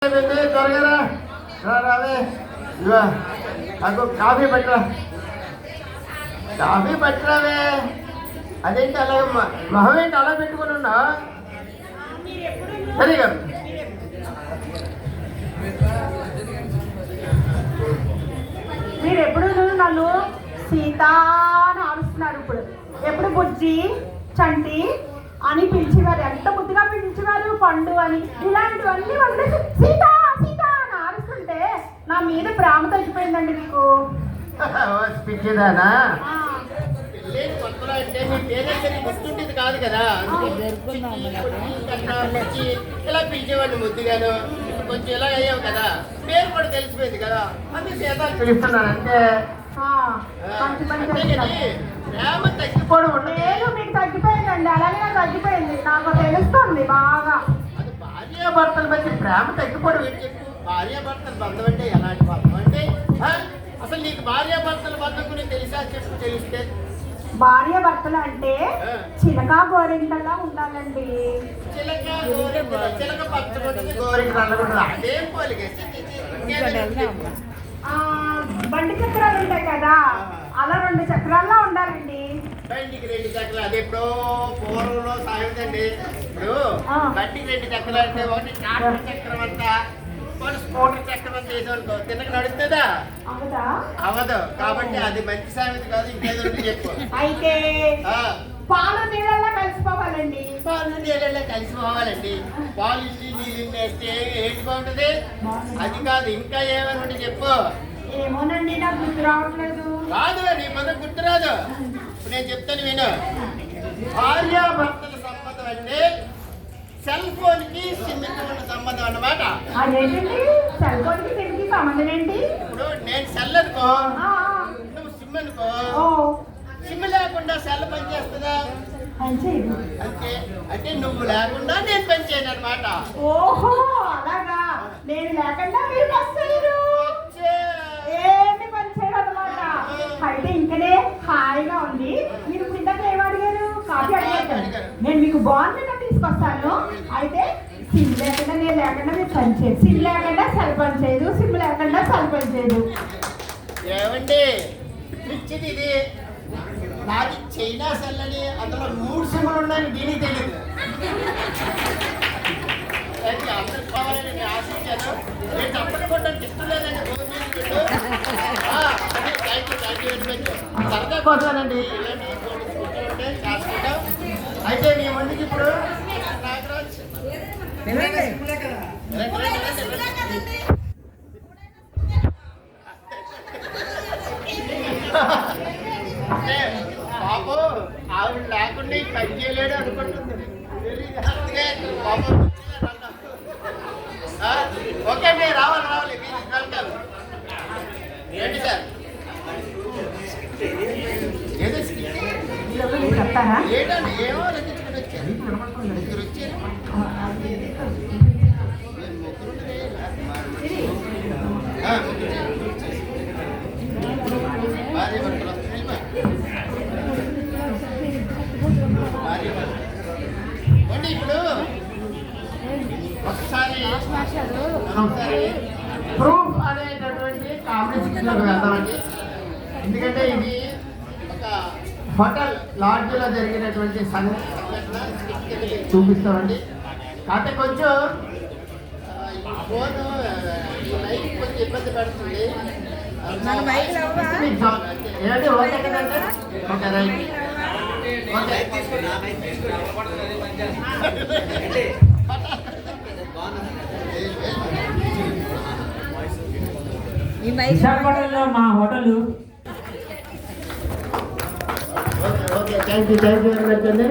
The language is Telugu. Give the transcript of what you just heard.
త్వరగా రావే నాకు కాఫీ పట్టరావే. అదేంటి అలా మొహం ఏంటి అలా పెట్టుకుని ఉన్నా? సరిగా మీరు ఎప్పుడు నన్ను సీత అని ఆడుస్తున్నారు. ఇప్పుడు ఎప్పుడు బుజ్జి చంటి అని పిలిచేవారు, ఎంత ముద్దుగా పిలిచేవారు. పండు అని ఇలాంటివన్నీ వదిలేసి సీత సీత అని ఆడుస్తుంటే నా మీద ప్రేమ తగ్గిపోయిందండి మీకు. పిచ్చిదానా కొత్తలో అంటే మీ పేరెంట్స్ గుర్తుండేది కాదు కదా, ఇలా పిలిచేవాడిని ముద్దుగాను. కొంచెం ఇలా అయ్యావు కదా, పేరు కూడా తెలిసిపోయింది కదా, అది సీత పిలుస్తున్నాను అంటే. ప్రేమ తగ్గిపోవడం లేదు, మీకు తగ్గిపోయిందండి. అలాగే నాకు తగ్గిపోయింది, నాకు తెలుస్తుంది బాగా. అది భార్యాభర్తల మధ్య ప్రేమ తగ్గిపోవడం ఏంటి చెప్పు? భార్యాభర్తల బంధం అంటే ఎలాంటి బంధం అంటే? అసలు నీకు భార్యాభర్తల బంధం గురించి తెలుసా చెప్పు, తెలిస్తే. భార్యాభర్తలు అంటే చిలక గోరింకల్లా ఉండాలండి. చిలక పచ్చబొట్టు గోరింకలు అదేం పోలికే. బండి చక్రాలు ఉంటాయి కదా, అలా 2 చక్రాల్లో ఉండాలండి. బండికి 2 చక్రాలు, అది ఎప్పుడో పూర్వంలో సాగుతండి. ఇప్పుడు బండికి 2 చక్రాలు అంటే ఒకటి ట్రాక్టర్ చక్రం అంతా, స్కూటర్ చక్రం అంతా చేసేవాళ్ళు తిన్నక నడుస్తుందా? అవదు. కాబట్టి అది మంచి సామెత కాదు, ఇంకేదో చెప్పు. అయితే పాలు నీళ్ళల్లో కలిసిపోవాలండి. పాలు నీళ్ళల్లో కలిసిపోవాలండి. పాలు నీళ్ళు వేస్తే ఏంటి బాగుంటుంది? అది కాదు, ఇంకా ఏమని చెప్పు. ఏమోనండి, నాకు గుర్తు రావట్లేదు. రాదు, నీ మన గుర్తురాదు. నేను చెప్తాను విను. భార్యాభర్తల సంబంధం అంటే సెల్ ఫోన్ కి సిమ్కి ఉన్న సంబంధం అన్నమాట. అదేంటండి సెల్ ఫోన్ కి సిమ్కి సంబంధం ఏంటి? ఇప్పుడు నేను సెల్ అనుకో, నువ్వు సిమ్ అనుకో. సిమ్ లేకుండా సెల్ పనిచేస్తుందా? అంతే. అంటే నువ్వు లేకుండా నేను పనిచేయను అనమాట. ఓహో అలాగా. నేను లేకుండా మీరు పనిచేయరు, ఏమి పనిచేయరు అనమాట. అయితే ఇంకనే హాయిగా ఉంది. మీరు ఇందాక ఏం అడిగారు? కాఫీ అడిగారు. నేను మీకు బాగుంది తీసుకొస్తాను. అయితే సిమ్ లేకుండా నేను లేకుండా మీరు పనిచేయదు, సిమ్ లేకుండా సెల్ పనిచేయదు, సిమ్ లేకుండా సెల్ పనిచేయదు. ఏమండి పిచ్చిది ఇది? నాది చైనా సెల్ అని, అందులో 3 సిమ్లు ఉన్నాయని దీనికి తెలియదు. అందరికి కావాలని నేను ఆశించాను. నేను తప్పకుండా ఇష్టం లేదండి. సరదా కోసమేనండి ఇలాంటి చేసుకుంటాం. అయితే మీ ముందుకి ఇప్పుడు నాగరాజ్ బాబు ఆవిడ లేకుండా పని చేయలేడు అనుకుంటుంది. ఓకే అండి, రావాలి వెల్కమ్. ఏంటి సార్ ఏంటండి ఏమో లెక్కించుకుని వచ్చారు? 2 వచ్చారు. ఇప్పుడు ఒకసారి ప్రూఫ్ అనేటటువంటి కాంపిటీషన్లోకి వెళ్దామండి. ఎందుకంటే ఇది ఒక హోటల్ లాడ్జ్లో జరిగినటువంటి సంఘటన చూపిస్తామండి. కాకపోతే కొంచెం ఫోన్ లైఫ్ కొంచెం ఇబ్బంది పడుతుంది. ఏంటంటే ఓకే కదంటే ఓకే రైట్ ఓకే. విశాఖపట్నంలో మా hotel. Okay thank you very much అండి.